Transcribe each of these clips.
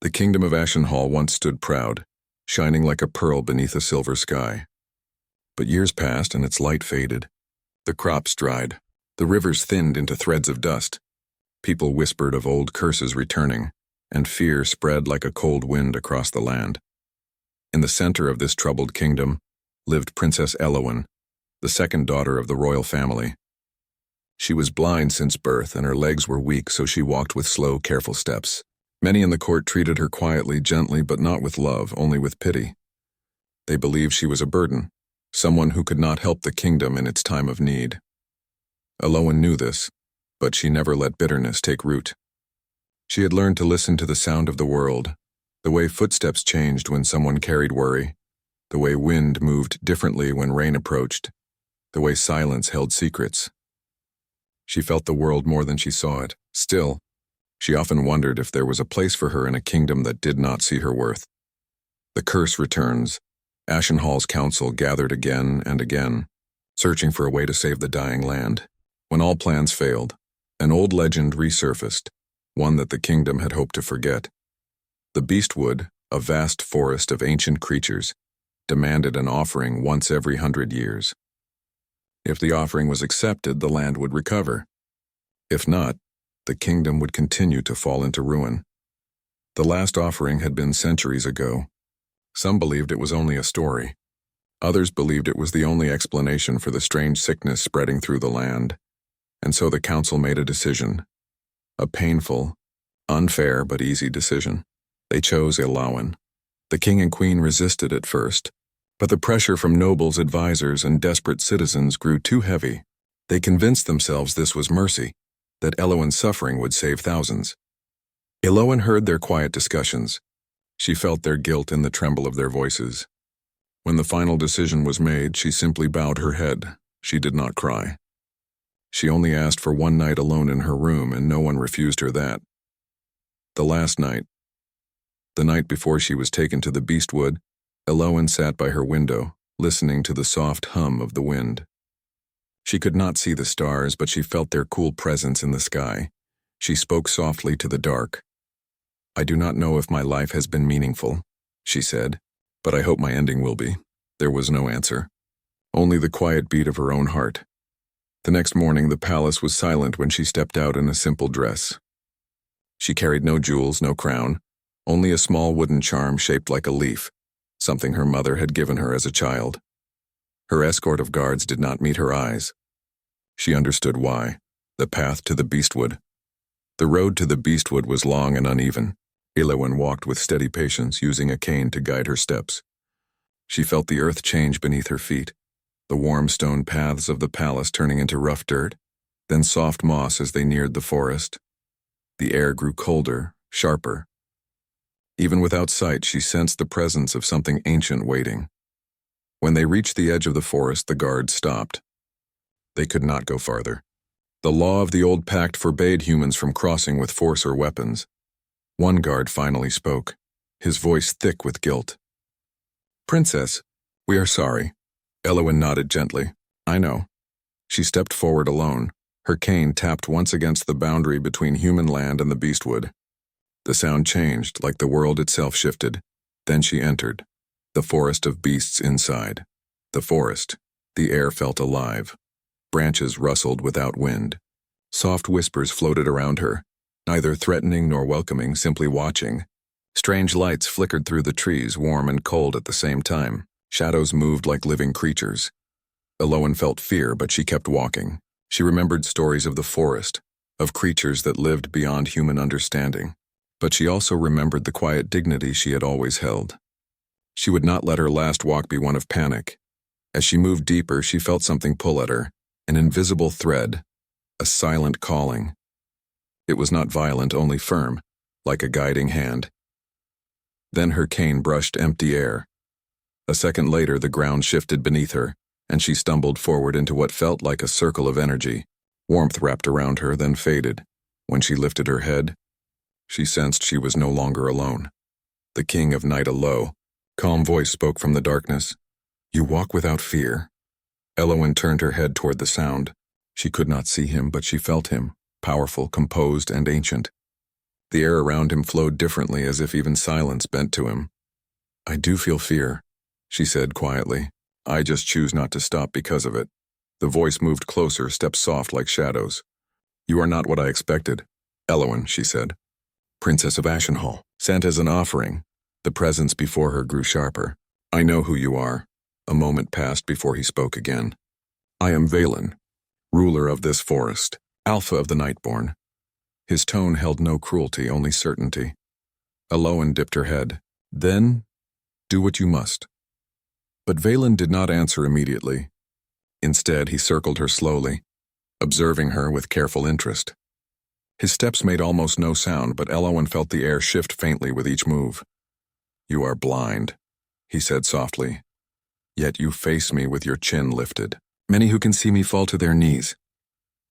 The kingdom of Ashenhall once stood proud, shining like a pearl beneath a silver sky. But years passed and its light faded. The crops dried. The rivers thinned into threads of dust. People whispered of old curses returning, and fear spread like a cold wind across the land. In the center of this troubled kingdom lived Princess Eloan, the second daughter of the royal family. She was blind since birth, and her legs were weak, so she walked with slow, careful steps. Many in the court treated her quietly, gently, but not with love, only with pity. They believed she was a burden, someone who could not help the kingdom in its time of need. Eloan knew this, but she never let bitterness take root. She had learned to listen to the sound of the world, the way footsteps changed when someone carried worry, the way wind moved differently when rain approached, the way silence held secrets. She felt the world more than she saw it. Still, she often wondered if there was a place for her in a kingdom that did not see her worth. The curse returns. Ashenhall's council gathered again and again, searching for a way to save the dying land. When all plans failed, an old legend resurfaced, one that the kingdom had hoped to forget. The Beastwood, a vast forest of ancient creatures, demanded an offering once every 100 years. If the offering was accepted, the land would recover. If not, the kingdom would continue to fall into ruin. The last offering had been centuries ago. Some believed it was only a story. Others believed it was the only explanation for the strange sickness spreading through the land. And so the council made a decision. A painful, unfair but easy decision. They chose Eloan. The king and queen resisted at first, but the pressure from nobles, advisors, and desperate citizens grew too heavy. They convinced themselves this was mercy, that Eloan's suffering would save thousands. Eloan heard their quiet discussions. She felt their guilt in the tremble of their voices. When the final decision was made, she simply bowed her head. She did not cry. She only asked for one night alone in her room, and no one refused her that. The last night, the night before she was taken to the Beastwood, Eloan sat by her window, listening to the soft hum of the wind. She could not see the stars, but she felt their cool presence in the sky. She spoke softly to the dark. "I do not know if my life has been meaningful," she said, "but I hope my ending will be." There was no answer, only the quiet beat of her own heart. The next morning, the palace was silent when she stepped out in a simple dress. She carried no jewels, no crown, only a small wooden charm shaped like a leaf, something her mother had given her as a child. Her escort of guards did not meet her eyes. She understood why. The path to the Beastwood. The road to the Beastwood was long and uneven. Eloan walked with steady patience, using a cane to guide her steps. She felt the earth change beneath her feet, the warm stone paths of the palace turning into rough dirt, then soft moss as they neared the forest. The air grew colder, sharper. Even without sight, she sensed the presence of something ancient waiting. When they reached the edge of the forest, the guards stopped. They could not go farther. The law of the old pact forbade humans from crossing with force or weapons. One guard finally spoke, his voice thick with guilt. "Princess, we are sorry." Eloan nodded gently. "I know." She stepped forward alone. Her cane tapped once against the boundary between human land and the Beastwood. The sound changed, like the world itself shifted. Then she entered. The forest of beasts inside. The forest. The air felt alive. Branches rustled without wind. Soft whispers floated around her, neither threatening nor welcoming, simply watching. Strange lights flickered through the trees, warm and cold at the same time. Shadows moved like living creatures. Eloan felt fear, but she kept walking. She remembered stories of the forest, of creatures that lived beyond human understanding. But she also remembered the quiet dignity she had always held. She would not let her last walk be one of panic. As she moved deeper, she felt something pull at her, an invisible thread, a silent calling. It was not violent, only firm, like a guiding hand. Then her cane brushed empty air. A second later, the ground shifted beneath her, and she stumbled forward into what felt like a circle of energy. Warmth wrapped around her, then faded. When she lifted her head, she sensed she was no longer alone. The king of night Alo, calm voice spoke from the darkness. "You walk without fear." Eloan turned her head toward the sound. She could not see him, but she felt him, powerful, composed, and ancient. The air around him flowed differently, as if even silence bent to him. "I do feel fear," she said quietly. "I just choose not to stop because of it." The voice moved closer, steps soft like shadows. "You are not what I expected, Eloan," she said. "Princess of Ashenhall, sent as an offering." The presence before her grew sharper. "I know who you are." A moment passed before he spoke again. "I am Valen, ruler of this forest, Alpha of the Nightborn." His tone held no cruelty, only certainty. Eloan dipped her head. "Then, do what you must." But Valen did not answer immediately. Instead, he circled her slowly, observing her with careful interest. His steps made almost no sound, but Eloan felt the air shift faintly with each move. "You are blind," he said softly. "Yet you face me with your chin lifted. Many who can see me fall to their knees."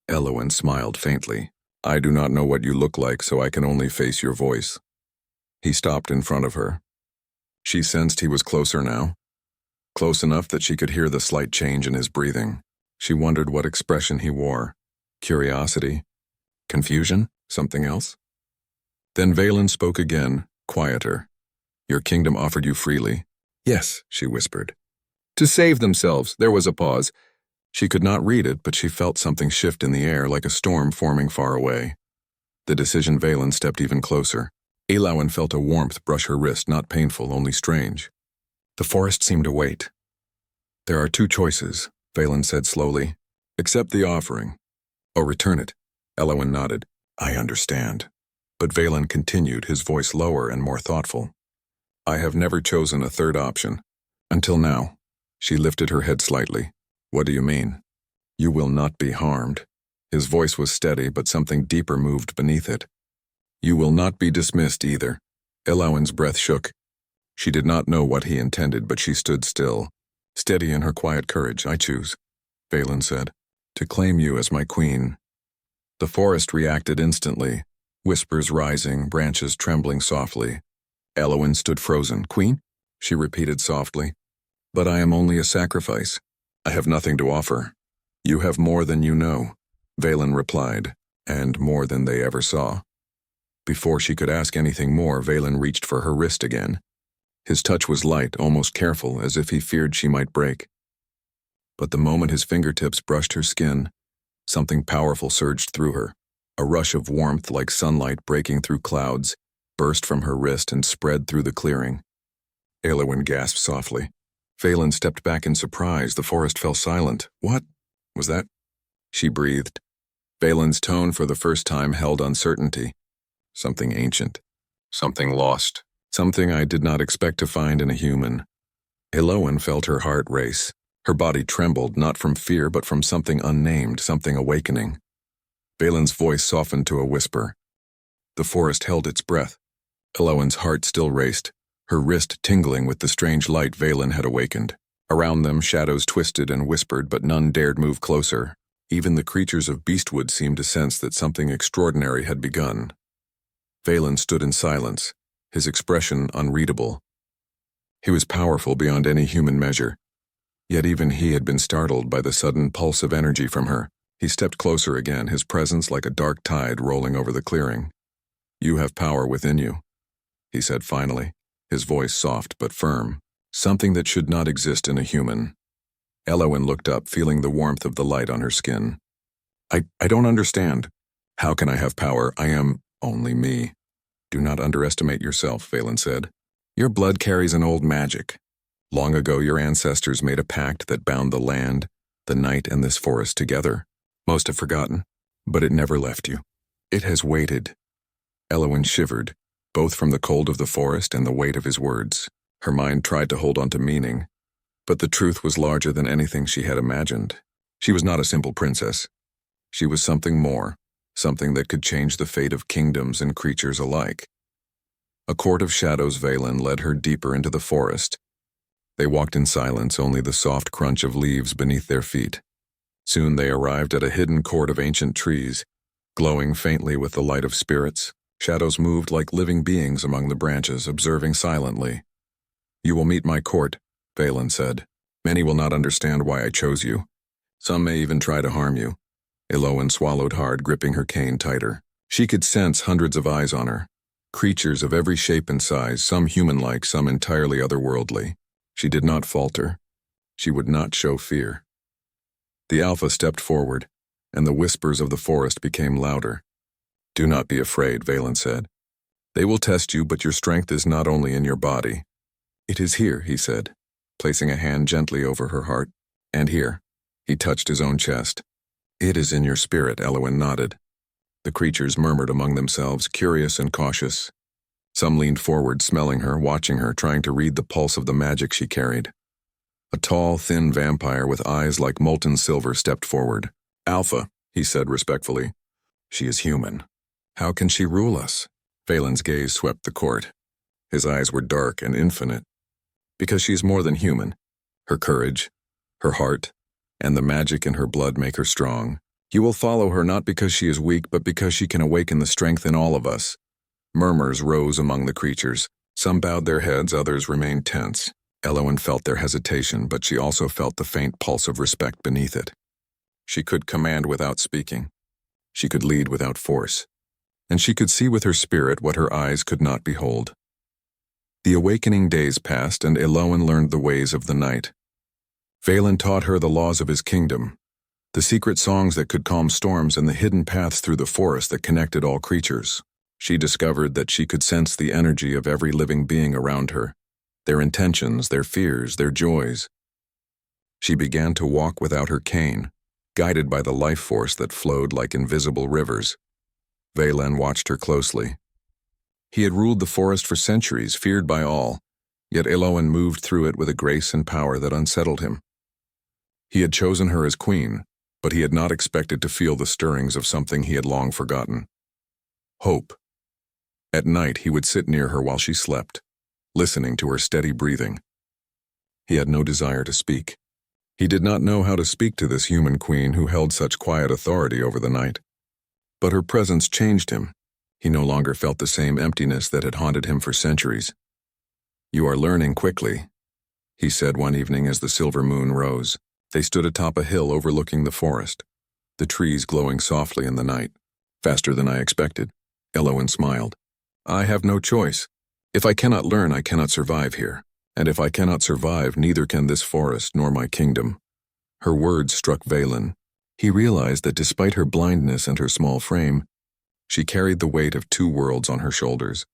Eloan smiled faintly. "I do not know what you look like, so I can only face your voice." He stopped in front of her. She sensed he was closer now, close enough that she could hear the slight change in his breathing. She wondered what expression he wore. Curiosity? Confusion? Something else? Then Valen spoke again, quieter. "Your kingdom offered you freely." "Yes," she whispered. "To save themselves." There was a pause. She could not read it, but she felt something shift in the air, like a storm forming far away. The decision Valen stepped even closer. Eloan felt a warmth brush her wrist, not painful, only strange. The forest seemed to wait. "There are two choices," Valen said slowly. "Accept the offering, or return it." Eloan nodded. "I understand." But Valen continued, his voice lower and more thoughtful. "I have never chosen a third option. Until now." She lifted her head slightly. "What do you mean?" "You will not be harmed." His voice was steady, but something deeper moved beneath it. "You will not be dismissed either." Eloan's breath shook. She did not know what he intended, but she stood still, steady in her quiet courage. "I choose," Valen said, "to claim you as my queen." The forest reacted instantly, whispers rising, branches trembling softly. Eloan stood frozen. "Queen?" she repeated softly. "But I am only a sacrifice. I have nothing to offer." "You have more than you know," Valen replied, "and more than they ever saw." Before she could ask anything more, Valen reached for her wrist again. His touch was light, almost careful, as if he feared she might break. But the moment his fingertips brushed her skin, something powerful surged through her. A rush of warmth, like sunlight breaking through clouds, burst from her wrist and spread through the clearing. Eloan gasped softly. Valen stepped back in surprise. The forest fell silent. "What was that?" she breathed. Valen's tone for the first time held uncertainty. "Something ancient. Something lost. Something I did not expect to find in a human." Eloan felt her heart race. Her body trembled, not from fear, but from something unnamed, something awakening. Valen's voice softened to a whisper. The forest held its breath. Eloan's heart still raced, her wrist tingling with the strange light Valen had awakened. Around them, shadows twisted and whispered, but none dared move closer. Even the creatures of Beastwood seemed to sense that something extraordinary had begun. Valen stood in silence, his expression unreadable. He was powerful beyond any human measure. Yet even he had been startled by the sudden pulse of energy from her. He stepped closer again, his presence like a dark tide rolling over the clearing. "You have power within you," he said finally, his voice soft but firm, something that should not exist in a human. Eloan looked up, feeling the warmth of the light on her skin. I don't understand. How can I have power? I am only me." "Do not underestimate yourself," Valen said. "Your blood carries an old magic. Long ago your ancestors made a pact that bound the land, the night, and this forest together. Most have forgotten, but it never left you. It has waited." Eloan shivered, both from the cold of the forest and the weight of his words. Her mind tried to hold on to meaning, but the truth was larger than anything she had imagined. She was not a simple princess. She was something more, something that could change the fate of kingdoms and creatures alike. A court of shadows Valen led her deeper into the forest. They walked in silence, only the soft crunch of leaves beneath their feet. Soon they arrived at a hidden court of ancient trees, glowing faintly with the light of spirits. Shadows moved like living beings among the branches, observing silently. "You will meet my court," Valen said. "Many will not understand why I chose you. Some may even try to harm you." Eloan swallowed hard, gripping her cane tighter. She could sense hundreds of eyes on her, Creatures of every shape and size, some human-like, some entirely otherworldly. She did not falter. She would not show fear. The Alpha stepped forward, and the whispers of the forest became louder. "Do not be afraid," Valen said. "They will test you, but your strength is not only in your body." "It is here," he said, placing a hand gently over her heart. "And here." He touched his own chest. "It is in your spirit," Eloan nodded. The creatures murmured among themselves, curious and cautious. Some leaned forward, smelling her, watching her, trying to read the pulse of the magic she carried. A tall, thin vampire with eyes like molten silver stepped forward. "Alpha," he said respectfully. "She is human. How can she rule us?" Valen's gaze swept the court. His eyes were dark and infinite. "Because she is more than human. Her courage, her heart, and the magic in her blood make her strong. You will follow her not because she is weak, but because she can awaken the strength in all of us." Murmurs rose among the creatures. Some bowed their heads, others remained tense. Eloan felt their hesitation, but she also felt the faint pulse of respect beneath it. She could command without speaking. She could lead without force. And she could see with her spirit what her eyes could not behold. The awakening days passed, and Eloan learned the ways of the night. Valen taught her the laws of his kingdom, the secret songs that could calm storms and the hidden paths through the forest that connected all creatures. She discovered that she could sense the energy of every living being around her, their intentions, their fears, their joys. She began to walk without her cane, guided by the life force that flowed like invisible rivers. Valen watched her closely. He had ruled the forest for centuries, feared by all, yet Eloan moved through it with a grace and power that unsettled him. He had chosen her as queen, but he had not expected to feel the stirrings of something he had long forgotten. Hope. At night he would sit near her while she slept, listening to her steady breathing. He had no desire to speak. He did not know how to speak to this human queen who held such quiet authority over the night. But her presence changed him. He no longer felt the same emptiness that had haunted him for centuries. "You are learning quickly," he said one evening as the silver moon rose. They stood atop a hill overlooking the forest, the trees glowing softly in the night. "Faster than I expected," Eloan smiled. "I have no choice. If I cannot learn, I cannot survive here. And if I cannot survive, neither can this forest nor my kingdom." Her words struck Valen. He realized that despite her blindness and her small frame, she carried the weight of two worlds on her shoulders,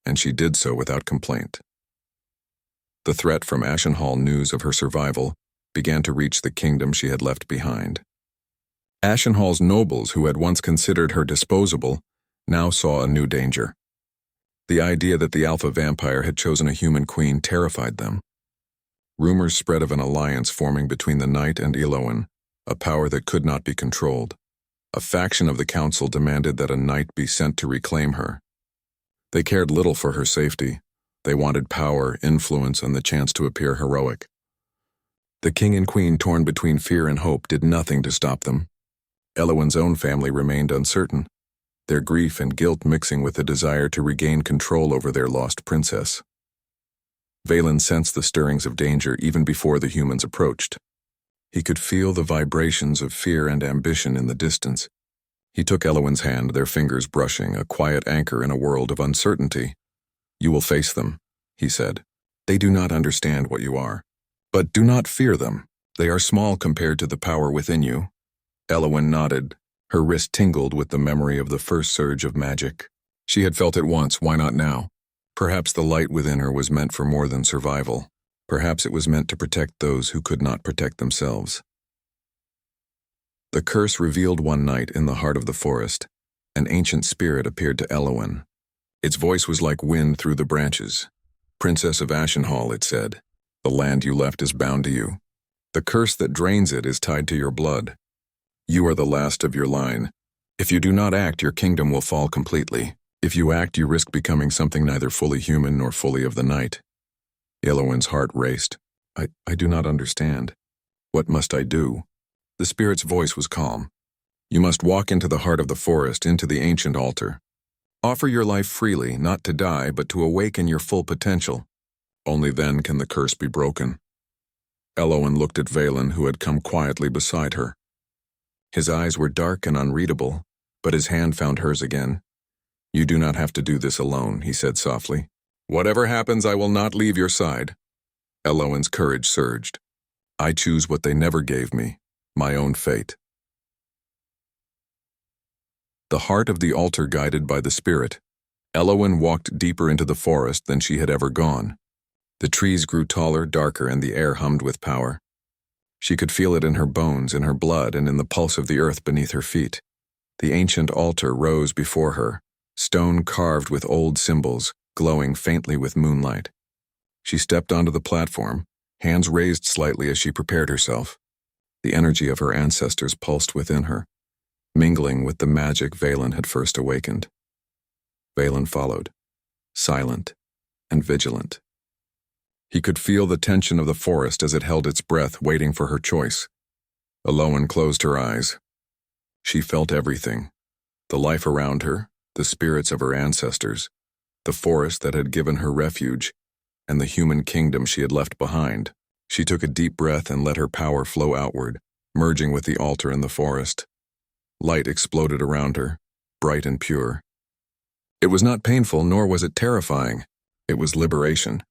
and she did so without complaint. The threat from Ashenhall news of her survival began to reach the kingdom she had left behind. Ashenhall's nobles, who had once considered her disposable, now saw a new danger. The idea that the alpha vampire had chosen a human queen terrified them. Rumors spread of an alliance forming between the Knight and Eloan, a power that could not be controlled. A faction of the council demanded that a knight be sent to reclaim her. They cared little for her safety. They wanted power, influence, and the chance to appear heroic. The king and queen, torn between fear and hope, did nothing to stop them. Eloan's own family remained uncertain, their grief and guilt mixing with the desire to regain control over their lost princess. Valen sensed the stirrings of danger even before the humans approached. He could feel the vibrations of fear and ambition in the distance. He took Eloan's hand, their fingers brushing, a quiet anchor in a world of uncertainty. "You will face them," he said. "They do not understand what you are. But do not fear them. They are small compared to the power within you." Eloan nodded. Her wrist tingled with the memory of the first surge of magic. She had felt it once, why not now? Perhaps the light within her was meant for more than survival. Perhaps it was meant to protect those who could not protect themselves. The curse revealed one night in the heart of the forest. An ancient spirit appeared to Eloan. Its voice was like wind through the branches. "Princess of Ashenhall," it said, "the land you left is bound to you. The curse that drains it is tied to your blood. You are the last of your line. If you do not act, your kingdom will fall completely. If you act, you risk becoming something neither fully human nor fully of the night." Eloan's heart raced. I do not understand. What must I do?" The spirit's voice was calm. "You must walk into the heart of the forest, into the ancient altar. Offer your life freely, not to die, but to awaken your full potential. Only then can the curse be broken." Eloan looked at Valen, who had come quietly beside her. His eyes were dark and unreadable, but his hand found hers again. You do not have to do this alone, he said softly. Whatever happens, I will not leave your side. Eloan's courage surged. I choose what they never gave me, my own fate. The heart of the altar guided by the spirit, Eloan walked deeper into the forest than she had ever gone. The trees grew taller, darker, and the air hummed with power. She could feel it in her bones, in her blood, and in the pulse of the earth beneath her feet. The ancient altar rose before her, stone carved with old symbols, glowing faintly with moonlight. She stepped onto the platform, hands raised slightly as she prepared herself. The energy of her ancestors pulsed within her, mingling with the magic Valen had first awakened. Valen followed, silent and vigilant. He could feel the tension of the forest as it held its breath, waiting for her choice. Eloan closed her eyes. She felt everything, the life around her, the spirits of her ancestors, the forest that had given her refuge, and the human kingdom she had left behind. She took a deep breath and let her power flow outward, merging with the altar and the forest. Light exploded around her, bright and pure. It was not painful, nor was it terrifying. It was liberation.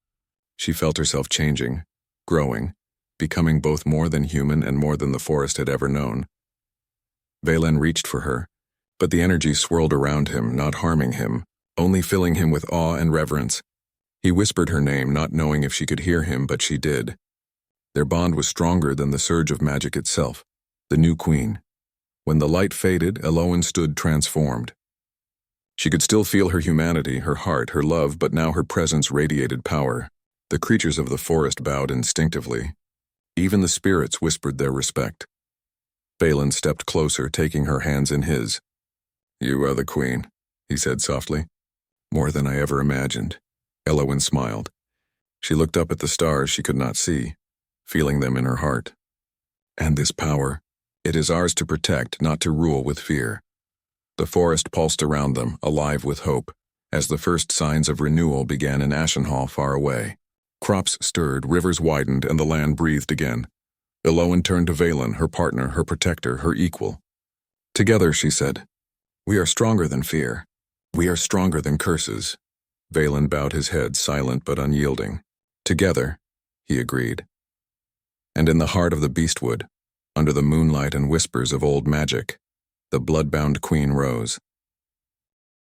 She felt herself changing, growing, becoming both more than human and more than the forest had ever known. Valen reached for her, but the energy swirled around him, not harming him, only filling him with awe and reverence. He whispered her name, not knowing if she could hear him, but she did. Their bond was stronger than the surge of magic itself, the new queen. When the light faded, Eloan stood transformed. She could still feel her humanity, her heart, her love, but now her presence radiated power. The creatures of the forest bowed instinctively. Even the spirits whispered their respect. Valen stepped closer, taking her hands in his. You are the queen, he said softly. More than I ever imagined. Eloan smiled. She looked up at the stars she could not see, feeling them in her heart. And this power, it is ours to protect, not to rule with fear. The forest pulsed around them, alive with hope, as the first signs of renewal began in Ashenhall far away. Crops stirred, rivers widened, and the land breathed again. Eloan turned to Valen, her partner, her protector, her equal. Together, she said, we are stronger than fear. We are stronger than curses. Valen bowed his head, silent but unyielding. Together, he agreed. And in the heart of the Beastwood, under the moonlight and whispers of old magic, the blood-bound queen rose.